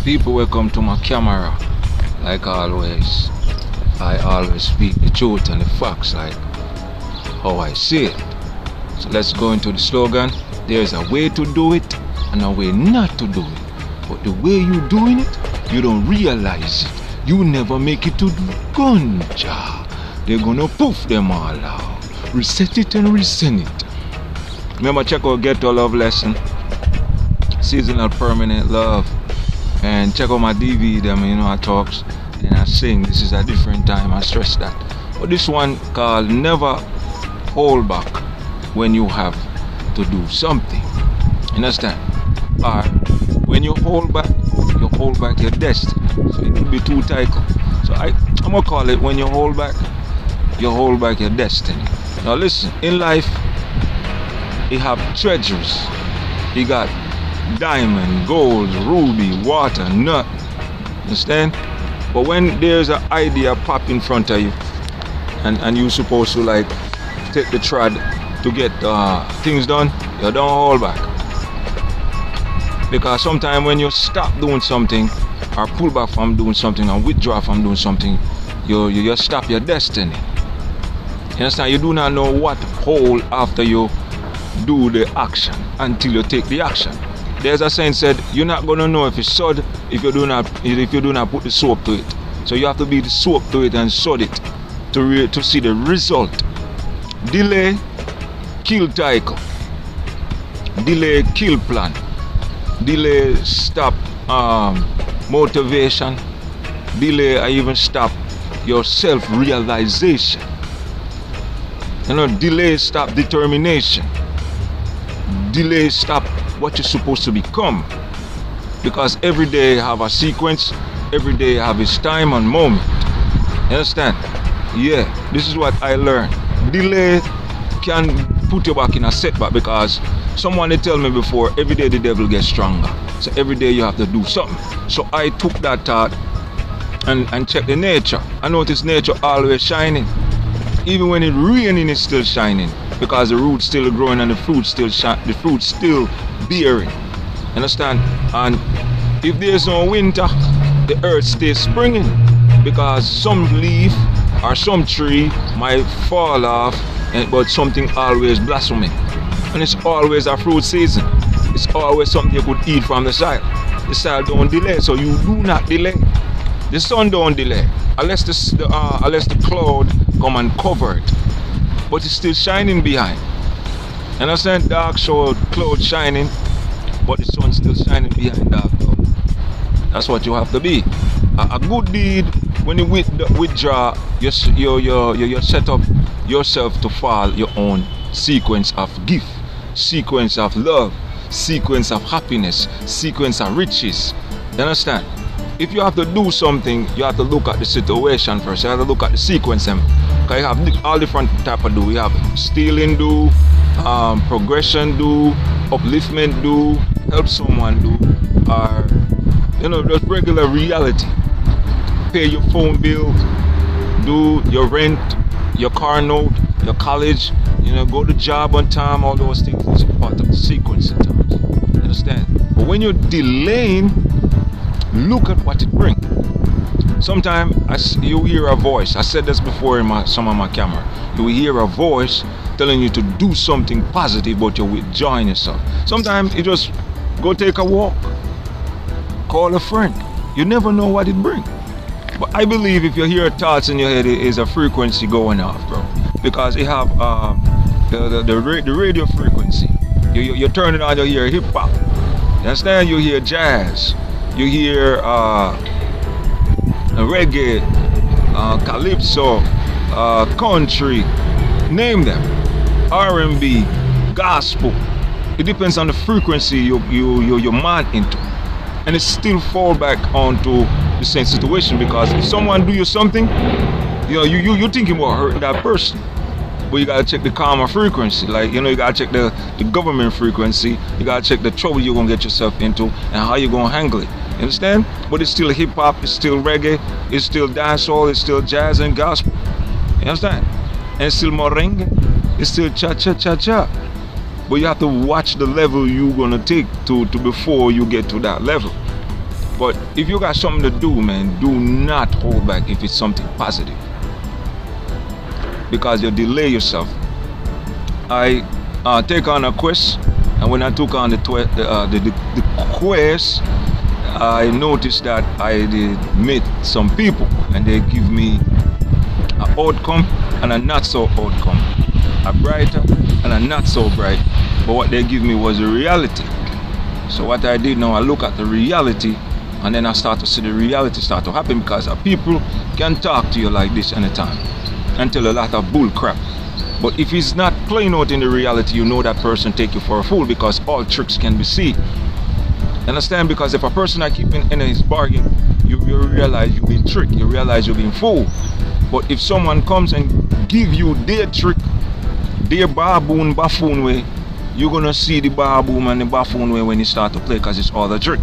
People will come to my camera, like always. I always speak the truth and the facts like how I see it. So let's go into the slogan. There's a way to do it and a way not to do it. But the way you're doing it, you don't realize it. You never make it to the ganja. They're gonna poof them all out. Reset it and resend it. Remember, check out Ghetto Love Lesson, Seasonal Permanent Love, and check out my DVD. I talks and I sing. This is a different time, I stress that. But this one called Never Hold Back When You Have to Do Something. Understand? Or when you hold back your destiny. So it will be too tight. So I'm gonna call it when you hold back your destiny. Now listen, in life you have treasures. You got diamond, gold, ruby, water, nut. Understand? But when there's an idea pop in front of you and you're supposed to like take the trod to get things done, you don't hold back. Because sometimes when you stop doing something or pull back from doing something and withdraw from doing something, you stop your destiny. You understand? You do not know what hold after you do the action until you take the action. There's a saying said, you're not gonna know if it's sod if you do not put the soap to it. So you have to be the soap to it and sod it to see the result. Delay kill cycle. Delay kill plan. Delay stop motivation. Delay or even stop your self-realization. Delay stop determination. Delay stop what you're supposed to become. Because every day have a sequence, every day have its time and moment. You understand? Yeah, this is what I learned. Delay can put you back in a setback because someone they tell me before, every day the devil gets stronger. So every day you have to do something. So I took that thought and checked the nature. I noticed nature always shining. Even when it's raining, it's still shining because the roots still growing and the fruit still bearing. Understand? And if there's no winter, the earth stays springing because some leaf or some tree might fall off, but something always blossoming. And it's always a fruit season. It's always something you could eat from the soil. The soil don't delay, so you do not delay. The sun don't delay unless the cloud come and cover it, but it's still shining behind. And I said dark showed cloud shining, but the sun still shining behind dark cloud. That's what you have to be. A good deed, when you withdraw, you set up yourself to follow your own sequence of gift, sequence of love, sequence of happiness, sequence of riches. You understand? If you have to do something, you have to look at the situation first. You have to look at the sequence. Because you have all different type of do. We have stealing do, progression do, upliftment do, help someone do, or just regular reality. Pay your phone bill, do your rent, your car note, your college, go to job on time. All those things is part of the sequence sometimes. You understand? But when you're delaying, look at what it brings. Sometimes you hear a voice. I said this before in some of my camera. You will hear a voice telling you to do something positive, but you're withdrawing yourself. Sometimes you just go take a walk, call a friend. You never know what it brings. But I believe if you hear thoughts in your head, it is a frequency going off, bro. Because you have the radio frequency. You turn it on, you hear hip hop. You understand? You hear jazz. You hear reggae, calypso, country, name them, R&B, gospel. It depends on the frequency you're mind into, and it still fall back onto the same situation. Because if someone do you something, you thinking about hurting that person, but you gotta check the karma frequency. Like you gotta check the government frequency. You gotta check the trouble you're gonna get yourself into and how you're gonna handle it. You understand? But it's still hip hop, it's still reggae, it's still dancehall, it's still jazz and gospel. You understand? And it's still merengue, it's still cha-cha-cha-cha. But you have to watch the level you're gonna take to before you get to that level. But if you got something to do, man, do not hold back if it's something positive, because you delay yourself. I take on a quest, and when I took on the quest, I noticed that I did meet some people, and they give me an outcome and a not so outcome, a brighter and a not so bright. But what they give me was a reality. So what I did now, I look at the reality, and then I start to see the reality start to happen, because people can talk to you like this anytime and tell a lot of bull crap. But if it's not playing out in the reality, you know that person take you for a fool, because all tricks can be seen. Understand? Because if a person is keeping in his bargain, you realize you've been tricked, you realize you've been fooled. But if someone comes and give you their trick, their baboon, buffoon way, you're gonna see the baboon and the buffoon way when you start to play, because it's all a trick.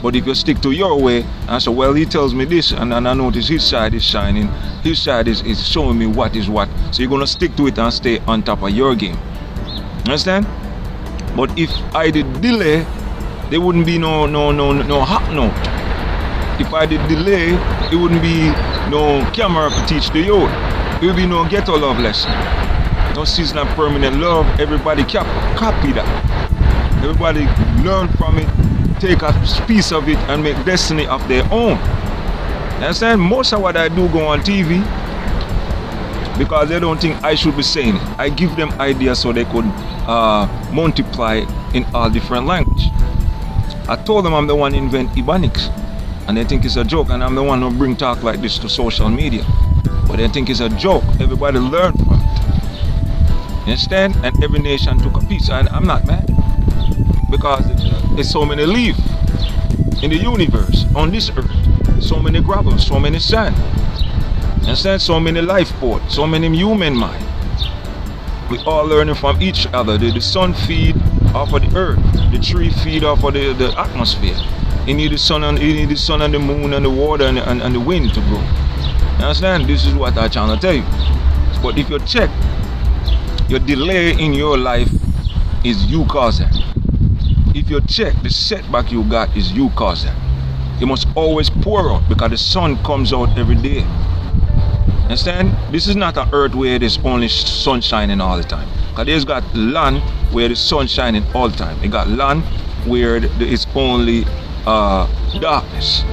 But if you stick to your way and say, well, he tells me this, and I notice his side is shining, his side is showing me what is what, so you're gonna stick to it and stay on top of your game. Understand? But if I did delay, there wouldn't be no hot note. If I did delay, it wouldn't be no camera to teach the youth. It would be no ghetto love lesson. No seasonal permanent love. Everybody copy that. Everybody learn from it, take a piece of it, and make destiny of their own. You understand? Most of what I do go on TV, because they don't think I should be saying it. I give them ideas so they could multiply in all different languages. I told them I'm the one who invent Ebonics, and they think it's a joke, and I'm the one who bring talk like this to social media. But they think it's a joke. Everybody learn from it. You understand? And every nation took a piece. And I'm not mad, because there's so many leaves in the universe, on this earth. So many gravel, so many sand. You understand? So many life ports, so many human mind. We all learning from each other. The sun feed off of the earth, the tree feed off of the atmosphere. You need the sun and the moon and the water and the wind to grow. You understand? This is what I'm trying to tell you. But if you check, your delay in your life is you causing. If you check, the setback you got is you causing. You must always pour out, because the sun comes out every day. Understand? This is not an earth where there's only sun shining all the time. Because there's got land where the sun shining all the time. They got land where it's only darkness.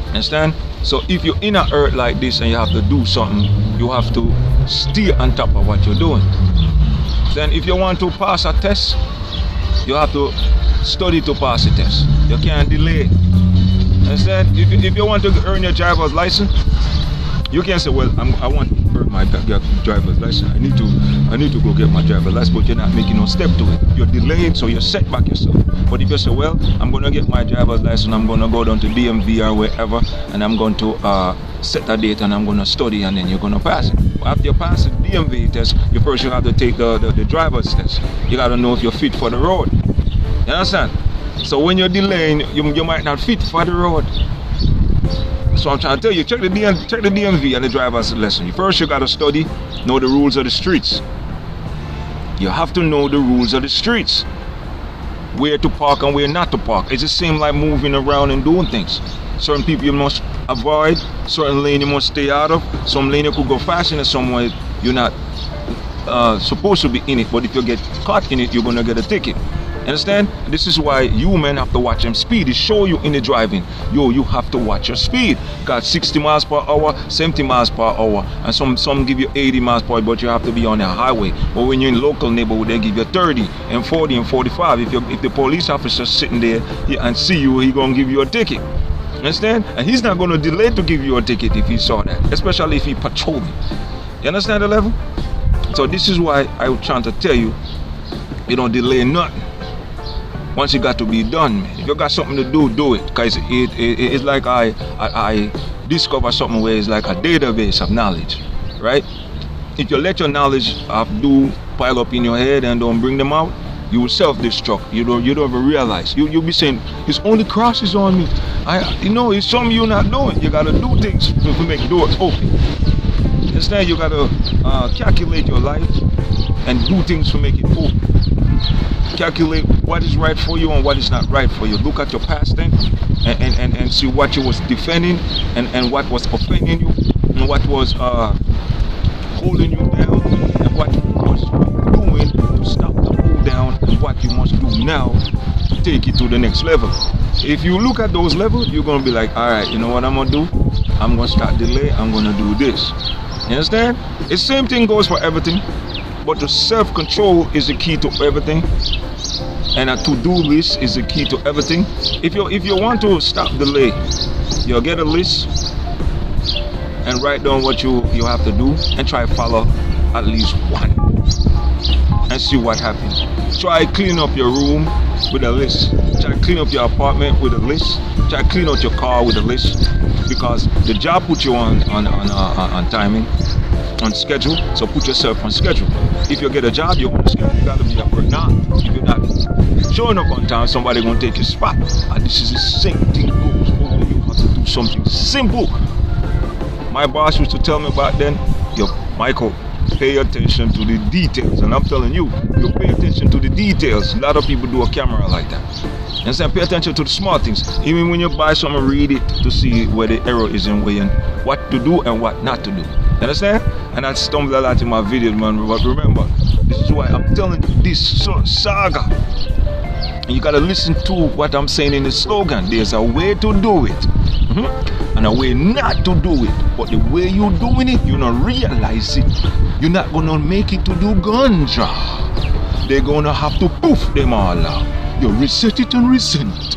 Understand? So if you're in an earth like this and you have to do something, you have to stay on top of what you're doing. Then if you want to pass a test, you have to study to pass the test. You can't delay. Understand? If you want to earn your driver's license, you can't say, well, I want to earn my driver's license. I need to go get my driver's license, but you're not making no step to it. You're delaying, so you set back yourself. But if you say, well, I'm going to get my driver's license, I'm going to go down to DMV or wherever, and I'm going to set a date, and I'm going to study, and then you're going to pass it. After you pass the DMV test, you first have to take the driver's test. You got to know if you're fit for the road. You understand? So when you're delaying, you might not fit for the road. So I'm trying to tell you, check the DMV and the driver's lesson. First you got to study, know the rules of the streets. You have to know the rules of the streets. Where to park and where not to park. It's the same like moving around and doing things. Certain people you must avoid, certain lane you must stay out of. Some lane you could go fast in, and somewhere you're not supposed to be in it. But if you get caught in it, you're going to get a ticket. Understand? This is why you men have to watch them speed. It show you in the driving. You have to watch your speed. Got 60 miles per hour, 70 miles per hour, and some give you 80 miles per hour, but you have to be on the highway. But when you're in local neighborhood, they give you 30 and 40 and 45. If the police officer sitting there and see you, he gonna give you a ticket. Understand? And he's not gonna delay to give you a ticket if he saw that, especially if he patrolling. You understand the level? So this is why I was trying to tell you, you don't delay nothing. Once it got to be done, man. If you got something to do, do it. Because it's like I discover something where it's like a database of knowledge, right? If you let your knowledge pile up in your head and don't bring them out, you will self-destruct. You don't even realize. You'll be saying, it's only crosses on me. It's something you're not doing. You got to do things to make doors open. Instead, you got to calculate your life and do things to make it open. Calculate what is right for you and what is not right for you. Look at your past then and see what you was defending and what was offending you and what was holding you down and what you was doing to stop the hold down and what you must do now to take it to the next level. If you look at those levels, you're going to be like, all right, you know what I'm going to do? I'm going to start delay. I'm going to do this. You understand? The same thing goes for everything. But the self-control is the key to everything. And a to-do list is the key to everything. If you want to stop delay, you'll get a list and write down what you have to do and try to follow at least one and see what happens. Try clean up your room with a list. Try clean up your apartment with a list. Try clean out your car with a list, because the job put you on timing, on schedule. So put yourself on schedule. If you get a job, you're on schedule. You gotta be at work now. If you're not showing up on time, somebody gonna take your spot. And this is the same thing goes over. You have to do something simple. My boss used to tell me back then, yo, Michael, pay attention to the details. And I'm telling you, you pay attention to the details. A lot of people do a camera like that. And so pay attention to the small things. Even when you buy something, read it to see where the error is in way and what to do and what not to do. You understand? And I stumbled a lot in my videos, man. But remember, this is why I'm telling you this saga. And you gotta listen to what I'm saying in the slogan. There's a way to do it. And a way not to do it. But the way you're doing it, you don't realize it. You're not gonna make it to do ganja. They're gonna have to poof them all out. You reset it and resent it.